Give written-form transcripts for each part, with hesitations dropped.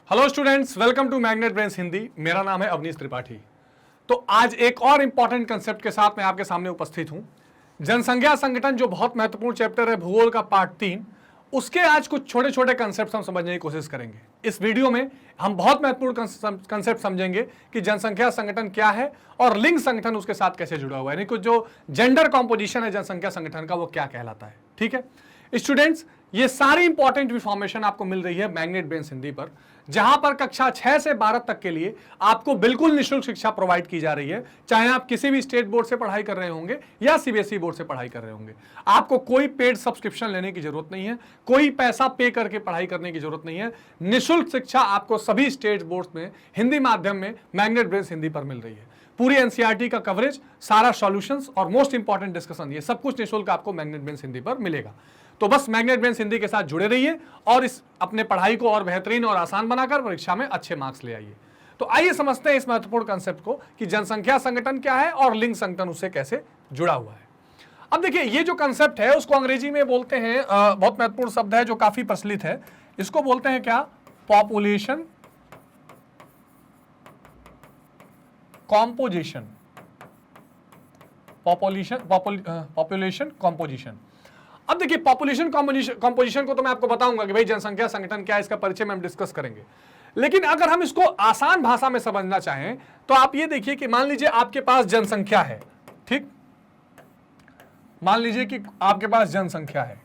Hello students, welcome to Magnet Brains Hindi. मेरा नाम है अवनीश त्रिपाठी। तो आज एक और इंपॉर्टेंट कंसेप्ट के साथ मैं आपके सामने उपस्थित हूं। जनसंख्या संगठन जो बहुत महत्वपूर्ण चैप्टर है भूगोल का पार्ट 3, उसके आज कुछ छोटे छोटे कंसेप्ट हम समझने की कोशिश करेंगे। इस वीडियो में हम बहुत महत्वपूर्ण कंसेप्ट समझेंगे कि जनसंख्या संगठन क्या है और लिंग संगठन उसके साथ कैसे जुड़ा हुआ है, यानी कि जो जेंडर कॉम्पोजिशन है जनसंख्या संगठन का वो क्या कहलाता है। ठीक है स्टूडेंट्स, ये सारी इंपॉर्टेंट इंफॉर्मेशन आपको मिल रही है मैग्नेट ब्रेन्स हिंदी पर, जहां पर कक्षा 6 से 12 तक के लिए आपको बिल्कुल निःशुल्क शिक्षा प्रोवाइड की जा रही है। चाहे आप किसी भी स्टेट बोर्ड से पढ़ाई कर रहे होंगे या सीबीएसई बोर्ड से पढ़ाई कर रहे होंगे, आपको कोई पेड सब्सक्रिप्शन लेने की जरूरत नहीं है, कोई पैसा पे करके पढ़ाई करने की जरूरत नहीं है। निःशुल्क शिक्षा आपको सभी स्टेट बोर्ड में हिंदी माध्यम में मैग्नेट ब्रेन्स हिंदी पर मिल रही है। पूरी एनसीईआरटी का कवरेज, सारा सॉल्यूशंस और मोस्ट इंपॉर्टेंट डिस्कशन, ये सब कुछ निःशुल्क आपको मैग्नेट ब्रेन्स हिंदी पर मिलेगा। तो बस मैग्नेट ब्रेन्स हिंदी के साथ जुड़े रहिए और इस अपने पढ़ाई को और बेहतरीन और आसान बनाकर परीक्षा में अच्छे मार्क्स ले आइए। तो आइए समझते हैं इस महत्वपूर्ण कंसेप्ट को कि जनसंख्या संगठन क्या है और लिंग संगठन उससे कैसे जुड़ा हुआ है। अब देखिए, ये जो कंसेप्ट है उसको अंग्रेजी में बोलते हैं, बहुत महत्वपूर्ण शब्द है जो काफी प्रचलित है, इसको बोलते हैं क्या? Population composition. Population composition. अब देखिए, पॉपुलेशन कॉम्पोजिशन को तो मैं आपको बताऊंगा कि भाई जनसंख्या संगठन क्या है, इसका परिचय में हम डिस्कस करेंगे। लेकिन अगर हम इसको आसान भाषा में समझना चाहें तो आप ये देखिए कि मान लीजिए आपके पास जनसंख्या है, ठीक? मान लीजिए कि आपके पास जनसंख्या है,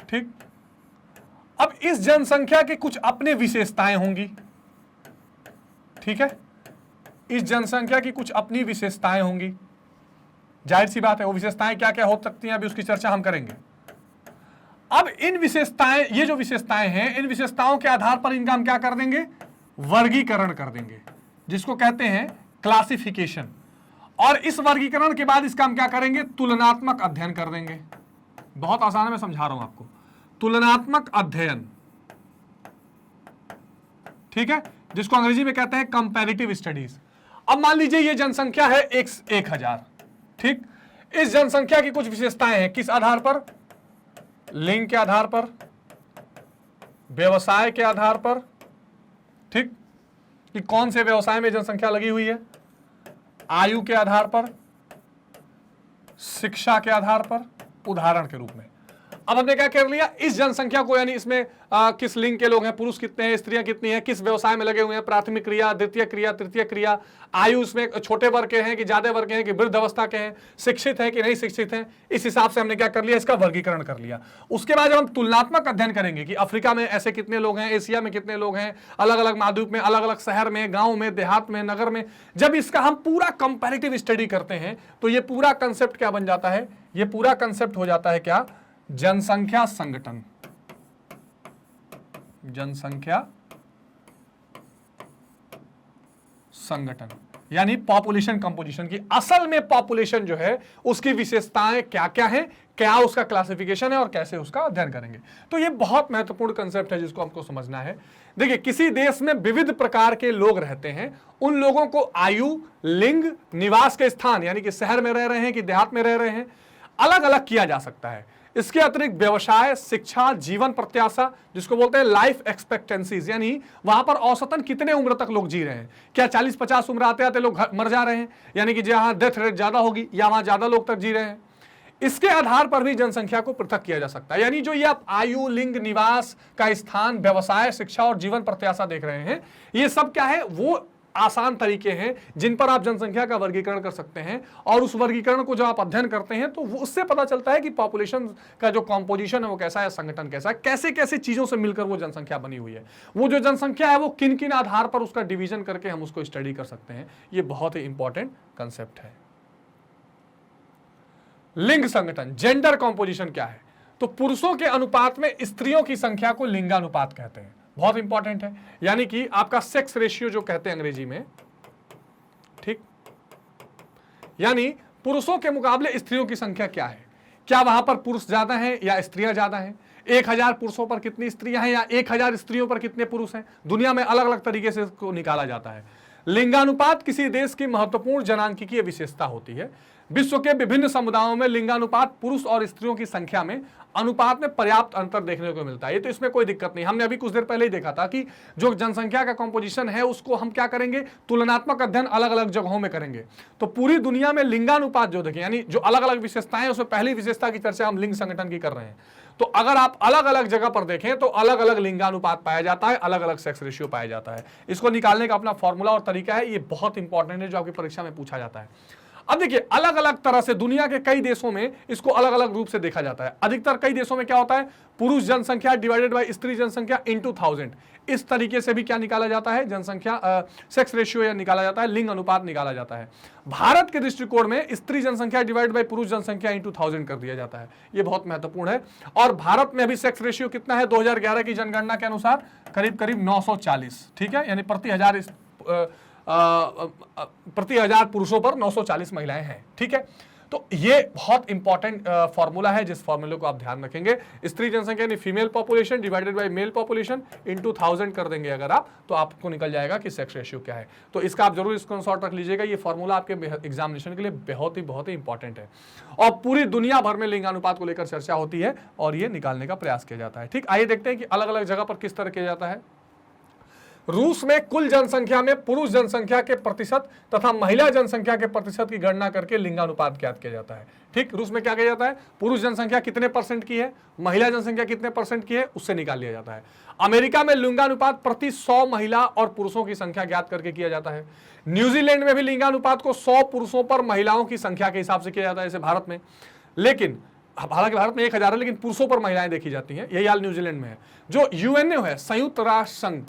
ठीक? अब इस जनसंख्या के कुछ अपने विशेषताएं होंगी, ठीक है? इस जनसंख्या की कुछ अपनी विशेषताएं होंगी, जाहिर सी बात है। वो विशेषताएं क्या क्या हो सकती हैं अभी उसकी चर्चा हम करेंगे। अब इन विशेषताएं, ये जो विशेषताएं हैं, इन विशेषताओं के आधार पर इनका हम क्या कर देंगे? वर्गीकरण कर देंगे, जिसको कहते हैं क्लासिफिकेशन। और इस वर्गीकरण के बाद इसका हम क्या करेंगे? तुलनात्मक अध्ययन कर देंगे। बहुत आसान है, मैं समझा रहा हूं आपको। तुलनात्मक अध्ययन, ठीक है, जिसको अंग्रेजी में कहते हैं कंपैरेटिव स्टडीज। अब मान लीजिए ये जनसंख्या है 1000, ठीक? इस जनसंख्या की कुछ विशेषताएं हैं, किस आधार पर? लिंग के आधार पर, व्यवसाय के आधार पर, ठीक, कि कौन से व्यवसाय में जनसंख्या लगी हुई है, आयु के आधार पर, शिक्षा के आधार पर, उदाहरण के रूप में। अब हमने क्या कर लिया? इस जनसंख्या को, यानी इसमें किस लिंग के लोग हैं, पुरुष कितने हैं, स्त्रियां कितनी हैं, किस व्यवसाय में लगे हुए हैं, प्राथमिक क्रिया, द्वितीय क्रिया, तृतीय क्रिया, आयु इसमें छोटे वर्ग के हैं कि ज्यादा वर्ग के हैं कि वृद्ध अवस्था के हैं, शिक्षित हैं कि नहीं शिक्षित हैं, इस हिसाब से हमने क्या कर लिया? इसका वर्गीकरण कर लिया। उसके बाद जब हम तुलनात्मक अध्ययन करेंगे कि अफ्रीका में ऐसे कितने लोग हैं, एशिया में कितने लोग हैं, अलग अलग महाद्वीप में, अलग अलग शहर में, गांव में, देहात में, नगर में, जब इसका हम पूरा कंपैरेटिव स्टडी करते हैं तो ये पूरा कंसेप्ट क्या बन जाता है? ये पूरा कंसेप्ट हो जाता है क्या? जनसंख्या संगठन। जनसंख्या संगठन यानी पॉपुलेशन कंपोजिशन की। असल में पॉपुलेशन जो है उसकी विशेषताएं क्या क्या हैं, क्या उसका क्लासिफिकेशन है और कैसे उसका अध्ययन करेंगे। तो ये बहुत महत्वपूर्ण कंसेप्ट है जिसको हमको समझना है। देखिए, किसी देश में विविध प्रकार के लोग रहते हैं, उन लोगों को आयु, लिंग, निवास के स्थान, यानी कि शहर में रह रहे हैं कि देहात में रह रहे हैं, अलग अलग किया जा सकता है। इसके अतिरिक्त व्यवसाय, शिक्षा, जीवन प्रत्याशा, जिसको बोलते हैं लाइफ एक्सपेक्टेंसीज, यानी वहां पर औसतन कितने उम्र तक लोग जी रहे हैं, क्या 40-50 उम्र आते आते लोग मर जा रहे हैं, यानी कि जहां डेथ रेट ज्यादा होगी या वहां ज्यादा लोग तक जी रहे हैं। इसके आधार पर भी जनसंख्या को पृथक किया जा सकता है। यानी जो ये आप आयु, लिंग, निवास का स्थान, व्यवसाय, शिक्षा और जीवन प्रत्याशा देख रहे हैं, ये सब क्या है? वो आसान तरीके हैं जिन पर आप जनसंख्या का वर्गीकरण कर सकते हैं। और उस वर्गीकरण को जब आप अध्ययन करते हैं तो वो उससे पता चलता है कि पॉपुलेशन का जो कॉम्पोजिशन है वो कैसा है, संगठन कैसा है, कैसे कैसे चीजों से मिलकर वो जनसंख्या बनी हुई है, वो जो जनसंख्या है वो किन किन आधार पर उसका डिवीजन करके हम उसको स्टडी कर सकते हैं। ये बहुत ही इंपॉर्टेंट कंसेप्ट है। लिंग संगठन, जेंडर कॉम्पोजिशन क्या है? तो पुरुषों के अनुपात में स्त्रियों की संख्या को लिंगानुपात कहते हैं। बहुत इंपॉर्टेंट है, यानी कि आपका सेक्स रेशियो जो कहते हैं अंग्रेजी में, ठीक, यानी पुरुषों के मुकाबले स्त्रियों की संख्या क्या है, क्या वहां पर पुरुष ज्यादा हैं या स्त्रियां ज्यादा हैं, 1000 पुरुषों पर कितनी स्त्रियां हैं या 1000 स्त्रियों पर कितने पुरुष हैं। दुनिया में अलग अलग तरीके से इसको निकाला जाता है। लिंगानुपात किसी देश की महत्वपूर्ण जनांकिकीय विशेषता होती है। विश्व के विभिन्न समुदायों में लिंगानुपात पुरुष और स्त्रियों की संख्या में अनुपात में पर्याप्त अंतर देखने को मिलता है। ये तो इसमें कोई दिक्कत नहीं। हमने अभी कुछ देर पहले ही देखा था कि जो जनसंख्या का कंपोजिशन है उसको हम क्या करेंगे, तुलनात्मक अध्ययन अलग अलग जगहों में करेंगे। तो पूरी दुनिया में लिंगानुपात जो देखें, यानी जो अलग अलग विशेषताएं, उसमें पहली विशेषता की चर्चा हम लिंग संगठन की कर रहे हैं। तो अगर आप अलग अलग जगह पर देखें तो अलग अलग लिंगानुपात पाया जाता है, अलग अलग सेक्स रेशियो पाया जाता है। इसको निकालने का अपना फॉर्मूला और तरीका है, ये बहुत इंपॉर्टेंट है, जो आपकी परीक्षा में पूछा जाता है। अब देखिए, अलग अलग तरह से दुनिया के कई देशों में इसको अलग अलग रूप से देखा जाता है। अधिकतर कई देशों में क्या होता है, पुरुष जनसंख्या डिवाइडेड बाय स्त्री जनसंख्या इनटू 1000, इस तरीके से भी क्या निकाला जाता है, जनसंख्या सेक्स रेशियो या निकाला जाता है, लिंग अनुपात निकाला जाता है। भारत के दृष्टिकोण में स्त्री जनसंख्या डिवाइड बाय पुरुष जनसंख्या इनटू 1000 कर दिया जाता है। ये बहुत महत्वपूर्ण है। और भारत में अभी सेक्स रेशियो कितना है, 2011 की जनगणना के अनुसार करीब करीब 940, ठीक है, यानी प्रति हजार पुरुषों पर 940 महिलाएं हैं, ठीक है। तो ये बहुत इंपॉर्टेंट फॉर्मूला है, जिस फॉर्मूले को आप ध्यान रखेंगे। स्त्री जनसंख्या यानी female population divided by mail population into 1000 कर देंगे अगर आप, तो आपको निकल जाएगा कि सेक्स रेशियो क्या है। तो इसका आप जरूर स्क्रीनशॉट रख लीजिएगा। ये फॉर्मूला आपके एग्जामिनेशन के लिए बहुत ही इंपॉर्टेंट है और पूरी दुनिया भर में लिंगानुपात को लेकर चर्चा होती है और ये निकालने का प्रयास किया जाता है। ठीक, आइए देखते हैं कि अलग अलग जगह पर किस तरह किया जाता है। रूस में कुल जनसंख्या में पुरुष जनसंख्या के प्रतिशत तथा महिला जनसंख्या के प्रतिशत की गणना करके लिंगानुपात ज्ञात किया जाता है। ठीक, रूस में क्या किया जाता है, पुरुष जनसंख्या कितने परसेंट की है, महिला जनसंख्या कितने परसेंट की है, उससे निकाल लिया जाता है। अमेरिका में लिंगानुपात प्रति 100 महिला और पुरुषों की संख्या ज्ञात करके किया जाता है। न्यूजीलैंड में भी लिंगानुपात को 100 पुरुषों पर महिलाओं की संख्या के हिसाब से किया जाता है, जैसे भारत में। लेकिन हालांकि भारत में 1000 है, लेकिन पुरुषों पर महिलाएं देखी जाती हैं। यही हाल न्यूजीलैंड में है। जो यूएनओ है, संयुक्त राष्ट्र संघ,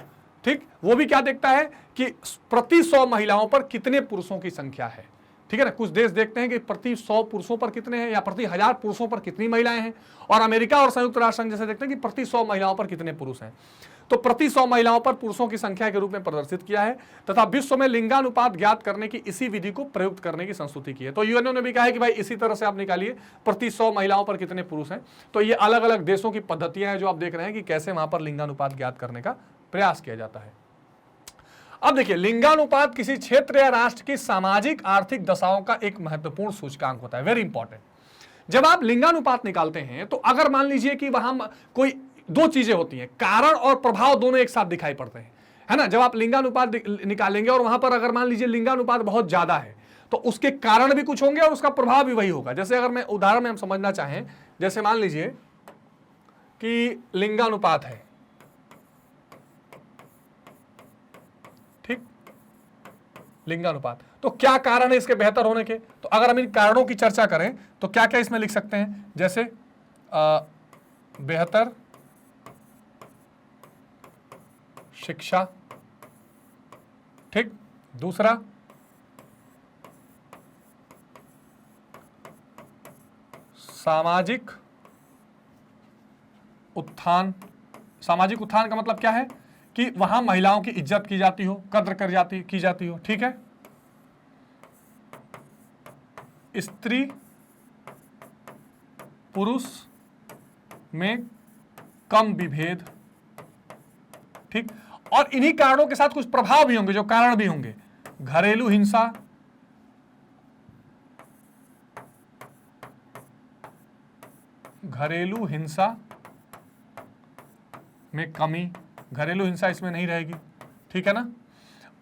ठीक, वो भी क्या देखता है कि प्रति 100 महिलाओं पर कितने पुरुषों की संख्या है। ठीक है ना, कुछ देश देखते हैं कि प्रति 100 पुरुषों पर कितने हैं या प्रति 1000 पुरुषों पर कितनी महिलाएं हैं, और अमेरिका और संयुक्त राष्ट्र संघ जैसे देखते हैं कि प्रति 100 महिलाओं पर कितने पुरुष हैं। तो प्रति 100 महिलाओं पर पुरुषों की संख्या के रूप में प्रदर्शित किया है तथा विश्व में लिंगानुपात ज्ञात करने की इसी विधि को प्रयुक्त करने की संस्तुति की है। तो यूएनओ ने भी कहा है कि भाई इसी तरह से आप निकालिए प्रति 100 महिलाओं पर कितने पुरुष हैं। तो ये अलग अलग देशों की पद्धतियां हैं जो आप देख रहे हैं कि कैसे वहां पर लिंगानुपात ज्ञात करने का प्रयास किया जाता है। अब देखिए, लिंगानुपात किसी क्षेत्र या राष्ट्र की सामाजिक आर्थिक दशाओं का एक महत्वपूर्ण सूचकांक होता है, वेरी इंपॉर्टेंट। जब आप लिंगानुपात निकालते हैं तो अगर मान लीजिए कि वहां कोई दो चीजें होती हैं, कारण और प्रभाव दोनों एक साथ दिखाई पड़ते हैं, है ना। जब आप लिंगानुपात निकालेंगे और वहां पर अगर मान लीजिए लिंगानुपात बहुत ज्यादा है तो उसके कारण भी कुछ होंगे और उसका प्रभाव भी वही होगा। जैसे अगर मैं उदाहरण में हम समझना चाहें, जैसे मान लीजिए कि लिंगानुपात है, ठीक, लिंगानुपात, तो क्या कारण है इसके बेहतर होने के। तो अगर हम इन कारणों की चर्चा करें तो क्या क्या इसमें लिख सकते हैं, जैसे बेहतर शिक्षा, ठीक, दूसरा सामाजिक उत्थान। सामाजिक उत्थान का मतलब क्या है कि वहां महिलाओं की इज्जत की जाती हो, कद्र की जाती हो, ठीक है। स्त्री पुरुष में कम विभेद, ठीक। और इन्हीं कारणों के साथ कुछ प्रभाव भी होंगे जो कारण भी होंगे, घरेलू हिंसा, घरेलू हिंसा में कमी, घरेलू हिंसा इसमें नहीं रहेगी, ठीक है ना।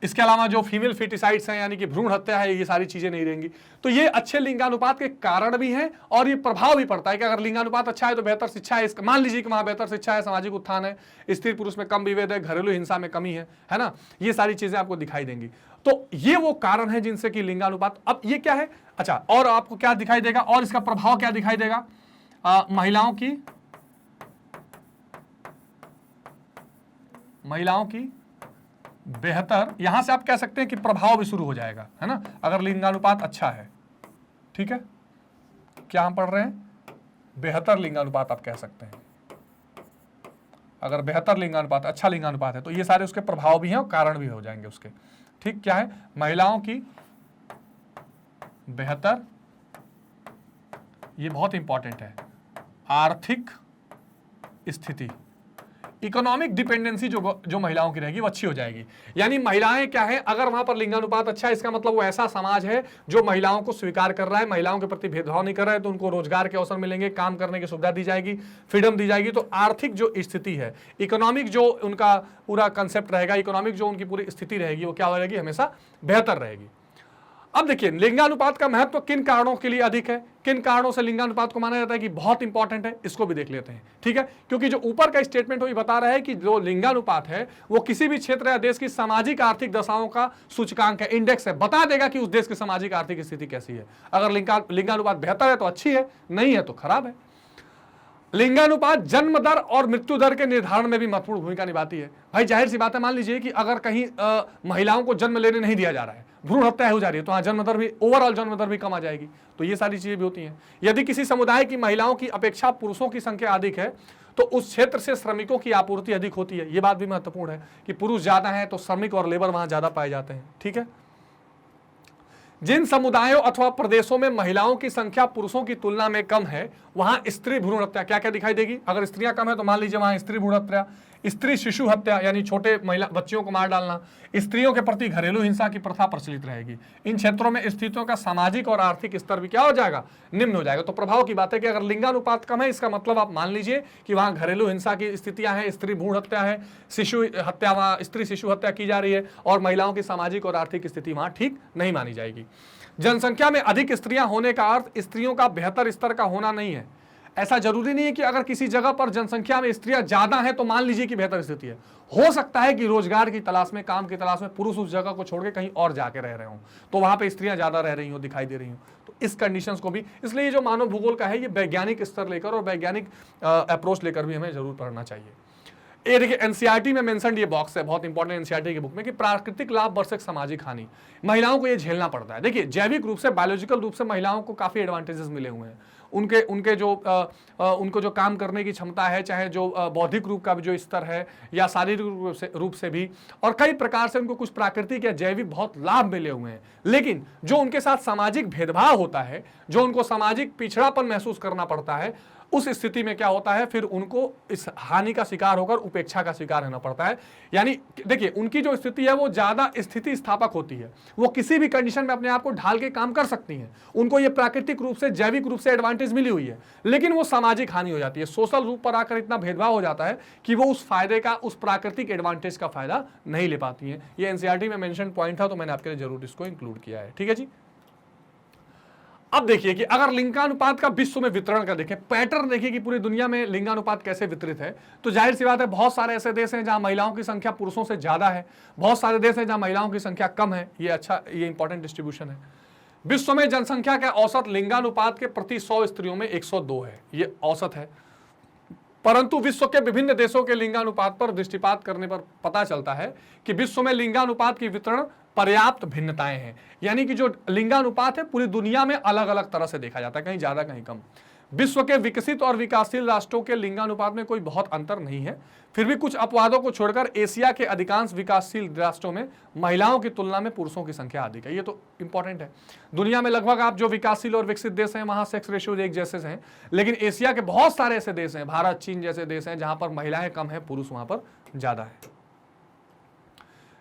इसके अलावा जो फीमेल फिटिसाइड्स हैं यानी कि भ्रूण हत्या है, ये सारी चीजें नहीं रहेंगी। तो ये अच्छे लिंगानुपात के कारण भी हैं और ये प्रभाव भी पड़ता है कि अगर लिंगानुपात अच्छा है तो बेहतर शिक्षा है। मान लीजिए कि वहां बेहतर शिक्षा है, सामाजिक उत्थान है, स्त्री पुरुष में कम विभेद है, घरेलू हिंसा में कमी है ना, ये सारी चीजें आपको दिखाई देंगी। तो ये वो कारण है जिनसे कि लिंगानुपात। अब ये क्या है, अच्छा, और आपको क्या दिखाई देगा और इसका प्रभाव क्या दिखाई देगा, महिलाओं की बेहतर, यहां से आप कह सकते हैं कि प्रभाव भी शुरू हो जाएगा, है ना, अगर लिंगानुपात अच्छा है, ठीक है। क्या हम पढ़ रहे हैं, बेहतर लिंगानुपात आप कह सकते हैं। अगर बेहतर लिंगानुपात, अच्छा लिंगानुपात है तो ये सारे उसके प्रभाव भी हैं और कारण भी हो जाएंगे उसके, ठीक। क्या है, महिलाओं की बेहतर, ये बहुत इंपॉर्टेंट है, आर्थिक स्थिति। इकोनॉमिक डिपेंडेंसी जो महिलाओं की रहेगी वो अच्छी हो जाएगी। यानी महिलाएं क्या है, अगर वहां पर लिंगानुपात अच्छा है, इसका मतलब वो ऐसा समाज है जो महिलाओं को स्वीकार कर रहा है, महिलाओं के प्रति भेदभाव नहीं कर रहा है, तो उनको रोजगार के अवसर मिलेंगे, काम करने की सुविधा दी जाएगी, फ्रीडम दी जाएगी। तो आर्थिक जो स्थिति है, इकोनॉमिक जो उनका पूरा कंसेप्ट रहेगा, इकोनॉमिक जो उनकी पूरी स्थिति रहेगी, वो क्या हो रहेगी, हमेशा बेहतर रहेगी। अब देखिए लिंगानुपात का महत्व किन कारणों के लिए अधिक है, किन कारणों से लिंगानुपात को माना जाता है कि बहुत इंपॉर्टेंट है, इसको भी देख लेते हैं। ठीक है, क्योंकि जो ऊपर का स्टेटमेंट वो ये बता रहा है कि जो लिंगानुपात है वो किसी भी क्षेत्र या देश की सामाजिक आर्थिक दशाओं का सूचकांक है, इंडेक्स है, बता देगा कि उस देश की सामाजिक आर्थिक स्थिति कैसी है। अगर लिंगानुपात बेहतर है तो अच्छी है, नहीं है तो खराब है। लिंगानुपात जन्म दर और मृत्यु दर के निर्धारण में भी महत्वपूर्ण भूमिका निभाती है। भाई जाहिर सी बात है, मान लीजिए कि अगर कहीं महिलाओं को जन्म लेने नहीं दिया जा रहा है, भ्रूण हत्या हो जा रही है, तो वहां जन्म दर भी, ओवरऑल जन्म दर भी कम आ जाएगी। तो ये सारी चीजें भी होती हैं। यदि किसी समुदाय की महिलाओं की अपेक्षा पुरुषों की संख्या अधिक है तो उस क्षेत्र से श्रमिकों की आपूर्ति अधिक होती है। ये बात भी महत्वपूर्ण है कि पुरुष ज्यादा है तो श्रमिक और लेबर वहां ज्यादा पाए जाते हैं। ठीक है, जिन समुदायों अथवा प्रदेशों में महिलाओं की संख्या पुरुषों की तुलना में कम है, वहां स्त्री भ्रूण हत्या क्या क्या दिखाई देगी। अगर स्त्रियां कम है तो मान लीजिए वहां स्त्री भ्रूण हत्या, स्त्री शिशु हत्या यानी छोटे महिला बच्चियों को मार डालना, स्त्रियों के प्रति घरेलू हिंसा की प्रथा प्रचलित रहेगी। इन क्षेत्रों में स्थितियों का सामाजिक और आर्थिक स्तर भी क्या हो जाएगा, निम्न हो जाएगा। तो प्रभाव की बात है कि अगर लिंगानुपात कम है, इसका मतलब आप मान लीजिए कि वहां घरेलू हिंसा की स्थितियां हैं, स्त्री भ्रूण हत्या है, शिशु हत्या, वहां स्त्री शिशु हत्या की जा रही है, और महिलाओं की सामाजिक और आर्थिक स्थिति वहां ठीक नहीं मानी जाएगी। जनसंख्या में अधिक स्त्रियां होने का अर्थ स्त्रियों का बेहतर स्तर का होना नहीं है। ऐसा जरूरी नहीं है कि अगर किसी जगह पर जनसंख्या में स्त्रियां ज्यादा हैं तो मान लीजिए कि बेहतर स्थिति है। हो सकता है कि रोजगार की तलाश में, काम की तलाश में पुरुष उस जगह को छोड़ के कहीं और जाके रह रहे हों, तो वहां पे स्त्रियां ज्यादा रह रही हो, दिखाई दे रही हो। तो इस कंडीशंस को भी, इसलिए जो मानव भूगोल का है ये वैज्ञानिक स्तर लेकर और वैज्ञानिक अप्रोच लेकर भी हमें जरूर पढ़ना चाहिए। ये देखिए एनसीईआरटी में मेंशन ये बॉक्स है, बहुत इंपॉर्टेंट एनसीईआरटी की बुक में, कि प्राकृतिक लाभ वर्सेस सामाजिक हानि, महिलाओं को ये झेलना पड़ता है। देखिए जैविक रूप से, बायोलॉजिकल रूप से महिलाओं को काफी एडवांटेजेस मिले हुए हैं। उनको जो काम करने की क्षमता है, चाहे जो बौद्धिक रूप का भी जो स्तर है या शारीरिक रूप से भी, और कई प्रकार से उनको कुछ प्राकृतिक या जैविक बहुत लाभ मिले हुए हैं। लेकिन जो उनके साथ सामाजिक भेदभाव होता है, जो उनको सामाजिक पिछड़ापन महसूस करना पड़ता है, उस स्थिति में क्या होता है, फिर उनको इस हानि का शिकार होकर उपेक्षा का शिकार होना पड़ता है। यानी देखिए उनकी जो स्थिति है वो ज्यादा स्थिति स्थापक होती है, वो किसी भी कंडीशन में अपने आप को ढाल के काम कर सकती हैं। उनको ये प्राकृतिक रूप से, जैविक रूप से एडवांटेज मिली हुई है, लेकिन वो सामाजिक हानि हो जाती है, सोशल रूप पर आकर इतना भेदभाव हो जाता है कि वो उस फायदे का, उस प्राकृतिक एडवांटेज का फायदा नहीं ले पाती है। ये एनसीईआरटी में मेंशन पॉइंट था, तो मैंने आपके लिए जरूर इसको इंक्लूड किया है। ठीक है जी। अब देखिए कि अगर लिंगानुपात का विश्व में वितरण का देखें, पैटर्न देखिए कि पूरी दुनिया में लिंगानुपात कैसे वितरित है, तो जाहिर सी बात है बहुत सारे ऐसे देश हैं जहां महिलाओं की संख्या पुरुषों से ज्यादा है, बहुत सारे देश हैं जहां महिलाओं की संख्या कम है। ये अच्छा, ये इंपॉर्टेंट डिस्ट्रीब्यूशन है। विश्व में जनसंख्या का औसत लिंगानुपात के प्रति 100 स्त्रियों में 102 है, ये औसत है। परंतु विश्व के विभिन्न देशों के लिंगानुपात पर दृष्टिपात करने पर पता चलता है कि विश्व में लिंगानुपात की वितरण पर्याप्त भिन्नताएं हैं। यानी कि जो लिंगानुपात है पूरी दुनिया में अलग अलग तरह से देखा जाता है, कहीं ज्यादा कहीं कम। विश्व के विकसित और विकासशील राष्ट्रों के लिंगानुपात में कोई बहुत अंतर नहीं है, फिर भी कुछ अपवादों को छोड़कर एशिया के अधिकांश विकासशील राष्ट्रों में महिलाओं की तुलना में पुरुषों की संख्या अधिक है। ये तो इंपॉर्टेंट है। दुनिया में लगभग आप जो विकासशील और विकसित देश हैं वहां सेक्स रेशियो एक जैसे हैं, लेकिन एशिया के बहुत सारे ऐसे देश हैं, भारत, चीन जैसे देश हैं, जहां पर महिलाएं कम है, पुरुष वहां पर ज्यादा है।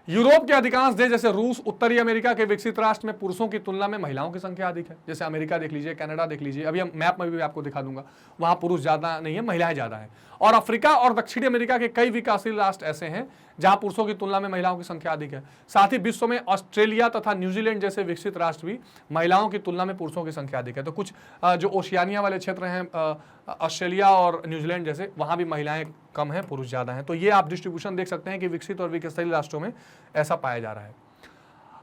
यूरोप के अधिकांश देश जैसे रूस, उत्तरी अमेरिका के विकसित राष्ट्र में पुरुषों की तुलना में महिलाओं की संख्या अधिक है। जैसे अमेरिका देख लीजिए, कनाडा देख लीजिए, अभी हम मैप में भी आपको दिखा दूंगा, वहां पुरुष ज्यादा नहीं है, महिलाएं ज्यादा है। और अफ्रीका और दक्षिणी अमेरिका के कई विकासशील राष्ट्र ऐसे हैं जहां पुरुषों की तुलना में महिलाओं की संख्या अधिक है। साथ ही विश्व में ऑस्ट्रेलिया तथा न्यूजीलैंड जैसे विकसित राष्ट्र भी महिलाओं की तुलना में पुरुषों की संख्या अधिक है। तो कुछ जो ओशियानिया वाले क्षेत्र हैं, ऑस्ट्रेलिया और न्यूजीलैंड जैसे, वहां भी महिलाएं कम हैं, पुरुष ज्यादा हैं। तो ये आप डिस्ट्रीब्यूशन देख सकते हैं कि विकसित और विकासशील राष्ट्रों में ऐसा पाया जा रहा है।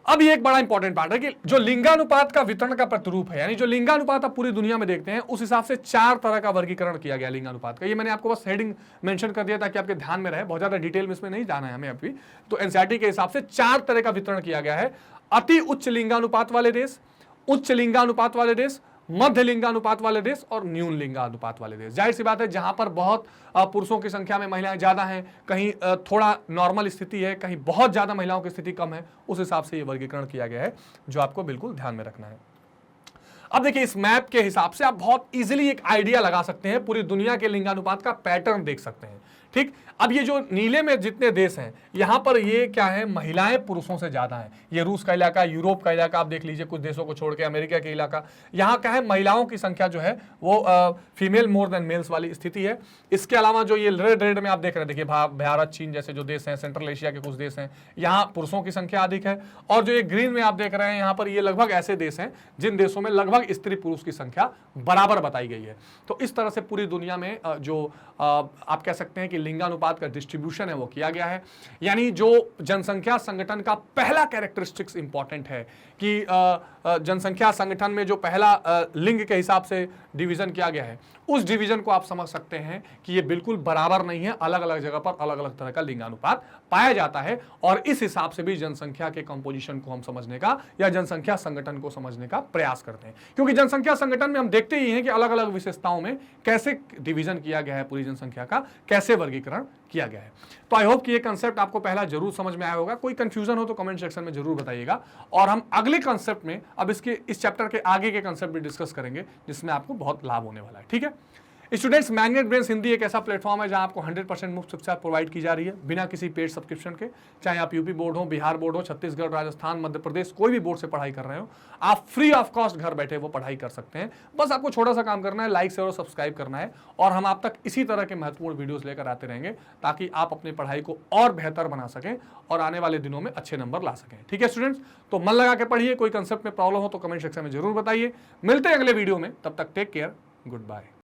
अब ये एक बड़ा इंपॉर्टेंट पार्ट है कि जो लिंगानुपात का वितरण का प्रतिरूप है, यानी जो लिंगानुपात आप पूरी दुनिया में देखते हैं, उस हिसाब से 4 तरह का वर्गीकरण किया गया लिंगानुपात का। ये मैंने आपको बस हेडिंग मेंशन कर दिया ताकि आपके ध्यान में रहे, बहुत ज्यादा डिटेल में इसमें नहीं जाना है हमें अभी। तो एनसीईआरटी के हिसाब से 4 तरह का वितरण किया गया है। अति उच्च लिंगानुपात वाले देश, उच्च लिंगानुपात वाले देश, मध्य लिंगानुपात वाले देश और न्यून लिंगानुपात वाले देश। जाहिर सी बात है जहां पर बहुत पुरुषों की संख्या में महिलाएं ज्यादा हैं, कहीं थोड़ा नॉर्मल स्थिति है, कहीं बहुत ज्यादा महिलाओं की स्थिति कम है, उस हिसाब से ये वर्गीकरण किया गया है, जो आपको बिल्कुल ध्यान में रखना है। अब देखिए इस मैप के हिसाब से आप बहुत इजीली एक आइडिया लगा सकते हैं, पूरी दुनिया के लिंगानुपात का पैटर्न देख सकते हैं। ठीक, अब ये जो नीले में जितने देश हैं यहां पर ये क्या है, महिलाएं पुरुषों से ज्यादा हैं। ये रूस का इलाका, यूरोप का इलाका आप देख लीजिए, कुछ देशों को छोड़ के अमेरिका के इलाका, यहां क्या है महिलाओं की संख्या जो है वो फीमेल मोर देन मेल्स वाली स्थिति है। इसके अलावा जो ये रेड में आप देख रहे हैं, देखिए भारत, चीन जैसे जो देश हैं, सेंट्रल एशिया के कुछ देश हैं, यहाँ पुरुषों की संख्या अधिक है। और जो ये ग्रीन में आप देख रहे हैं यहाँ पर, ये लगभग ऐसे देश हैं जिन देशों में लगभग स्त्री पुरुष की संख्या बराबर बताई गई है। तो इस तरह से पूरी दुनिया में जो आप कह सकते हैं कि लिंगानुपात का डिस्ट्रीब्यूशन है वो किया गया है। यानी जो जनसंख्या संगठन का पहला कैरेक्टरिस्टिक्स इंपॉर्टेंट है कि जनसंख्या संगठन में जो पहला लिंग के हिसाब से डिवीजन किया गया है, उस डिवीजन को आप समझ सकते हैं कि ये बिल्कुल बराबर नहीं है, अलग अलग जगह पर अलग अलग तरह का लिंगानुपात पाया जाता है। और इस हिसाब से भी जनसंख्या के कंपोजिशन को हम समझने का या जनसंख्या संगठन को समझने का प्रयास करते हैं, क्योंकि जनसंख्या संगठन में हम देखते ही हैं कि अलग अलग विशेषताओं में कैसे डिवीजन किया गया है, पूरी जनसंख्या का कैसे वर्गीकरण किया गया है। तो आई होप कि ये कंसेप्ट आपको पहला जरूर समझ में आया होगा। कोई कंफ्यूजन हो तो कमेंट सेक्शन में जरूर बताइएगा, और हम अगले कंसेप्ट में अब इस चैप्टर के आगे के कंसेप्ट भी डिस्कस करेंगे जिसमें आपको बहुत लाभ होने वाला है। ठीक है स्टूडेंट्स, मैग्नेट ब्रेन्स हिंदी एक ऐसा प्लेटफॉर्म है जहां आपको 100% मुफ्त शिक्षा प्रोवाइड की जा रही है बिना किसी पेड सब्सक्रिप्शन के। चाहे आप यूपी बोर्ड हो, बिहार बोर्ड हो, छत्तीसगढ़, राजस्थान, मध्य प्रदेश, कोई भी बोर्ड से पढ़ाई कर रहे हो, आप फ्री ऑफ कॉस्ट घर बैठे वो पढ़ाई कर सकते हैं। बस आपको छोटा सा काम करना है, लाइक शेयर और सब्सक्राइब करना है, और हम आप तक इसी तरह के महत्वपूर्ण वीडियोस लेकर आते रहेंगे ताकि आप अपनी पढ़ाई को और बेहतर बना सकें और आने वाले दिनों में अच्छे नंबर ला सकें। ठीक है स्टूडेंट्स, तो मन लगा के पढ़िए। कोई कंसेप्ट में प्रॉब्लम हो तो कमेंट सेक्शन में जरूर बताइए। मिलते हैं अगले वीडियो में, तब तक टेक केयर, गुड बाय।